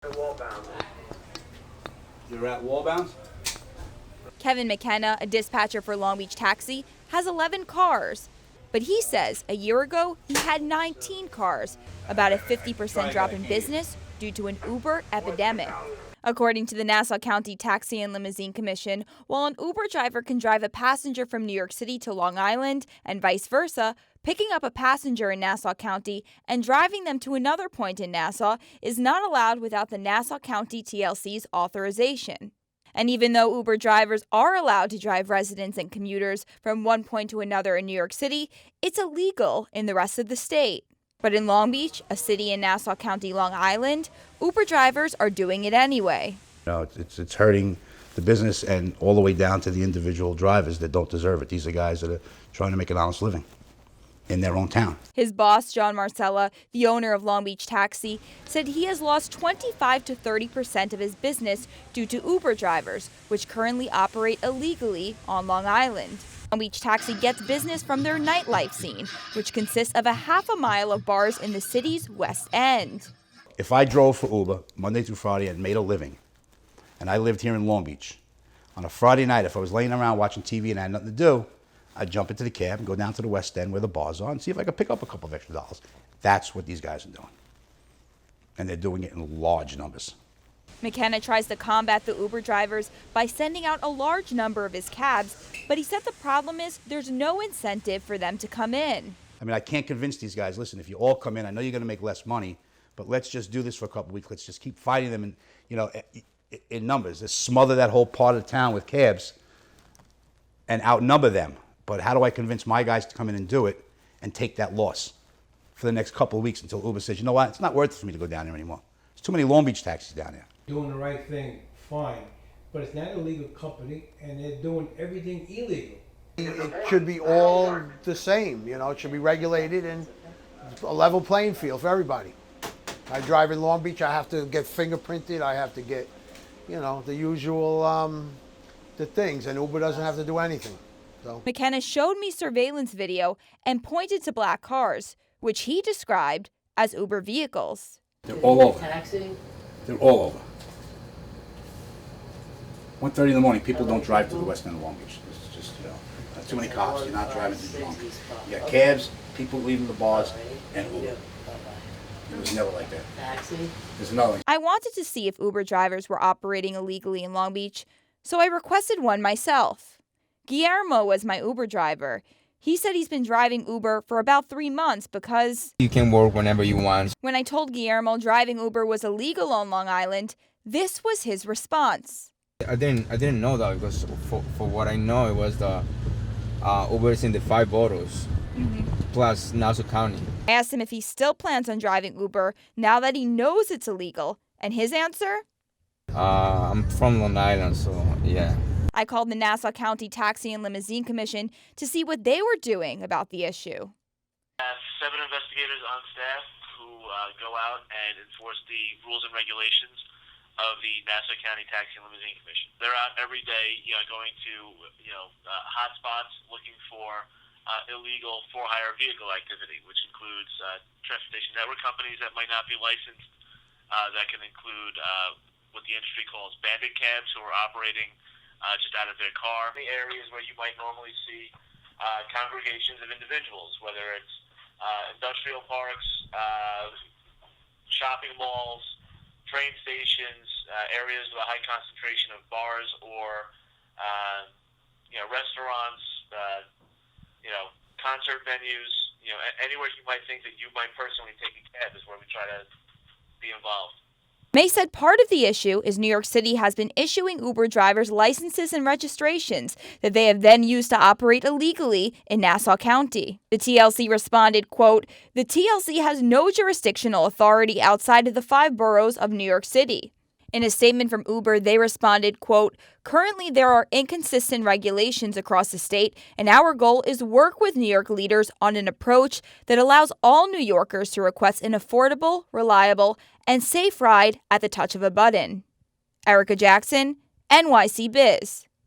You're at Wallbounds? Kevin McKenna, a dispatcher for Long Beach Taxi, has 11 cars. But he says a year ago he had 19 cars, about a 50% drop in business due to an Uber epidemic. According to the Nassau County Taxi and Limousine Commission, while an Uber driver can drive a passenger from New York City to Long Island and vice versa, picking up a passenger in Nassau County and driving them to another point in Nassau is not allowed without the Nassau County TLC's authorization. And even though Uber drivers are allowed to drive residents and commuters from one point to another in New York City, it's illegal in the rest of the state. But in Long Beach, a city in Nassau County, Long Island, Uber drivers are doing it anyway. It's hurting the business and all the way down to the individual drivers that don't deserve it. These are guys that are trying to make an honest living in their own town. His boss, John Marcella, the owner of Long Beach Taxi, said he has lost 25 to 30% of his business due to Uber drivers, which currently operate illegally on Long Island. Long Beach Taxi gets business from their nightlife scene, which consists of a half a mile of bars in the city's West End. If I drove for Uber Monday through Friday and made a living, and I lived here in Long Beach, on a Friday night, if I was laying around watching TV and I had nothing to do, I'd jump into the cab and go down to the West End where the bars are and see if I could pick up a couple of extra dollars. That's what these guys are doing. And they're doing it in large numbers. McKenna tries to combat the Uber drivers by sending out a large number of his cabs, but he said the problem is there's no incentive for them to come in. I mean, I can't convince these guys, listen, if you all come in, I know you're going to make less money, but let's just do this for a couple of weeks. Let's just keep fighting them in numbers. Let's smother that whole part of town with cabs and outnumber them. But how do I convince my guys to come in and do it and take that loss for the next couple of weeks until Uber says, you know what, it's not worth it for me to go down here anymore. There's too many Long Beach taxis down there. Doing the right thing, fine, but it's not an illegal company and they're doing everything illegal. It should be all the same, it should be regulated and a level playing field for everybody. I drive in Long Beach, I have to get fingerprinted, I have to get, the usual, the things, and Uber doesn't have to do anything. So. McKenna showed me surveillance video and pointed to black cars, which he described as Uber vehicles. They're all over. They're all over. 1:30 in the morning, people don't drive to the West End of Long Beach. It's just, too many cops, you're not driving too drunk. You got cabs, people leaving the bars, and Uber. It was never like that. There's another one. I wanted to see if Uber drivers were operating illegally in Long Beach, so I requested one myself. Guillermo was my Uber driver. He said he's been driving Uber for about 3 months because you can work whenever you want. When I told Guillermo driving Uber was illegal on Long Island, this was his response. I didn't know that because for what I know, it was the Uber is in the 5 boroughs, plus Nassau County. I asked him if he still plans on driving Uber now that he knows it's illegal, and his answer? I'm from Long Island, so yeah. I called the Nassau County Taxi and Limousine Commission to see what they were doing about the issue. I have 7 investigators on staff who go out and enforce the rules and regulations of the Nassau County Taxi and Limousine Commission. They're out every day, going to, hot spots looking for illegal for-hire vehicle activity, which includes transportation network companies that might not be licensed. That can include what the industry calls bandit cabs who are operating just out of their car. The areas where you might normally see congregations of individuals, whether it's industrial parks, shopping malls, train stations, areas with a high concentration of bars or restaurants, concert venues, anywhere you might think that you might personally take a cab is where we try to be involved. May said part of the issue is New York City has been issuing Uber drivers licenses and registrations that they have then used to operate illegally in Nassau County. The TLC responded, quote, "The TLC has no jurisdictional authority outside of the 5 boroughs of New York City." In a statement from Uber, they responded, quote, "Currently there are inconsistent regulations across the state, and our goal is work with New York leaders on an approach that allows all New Yorkers to request an affordable, reliable, and safe ride at the touch of a button." Erica Jackson, NYC Biz.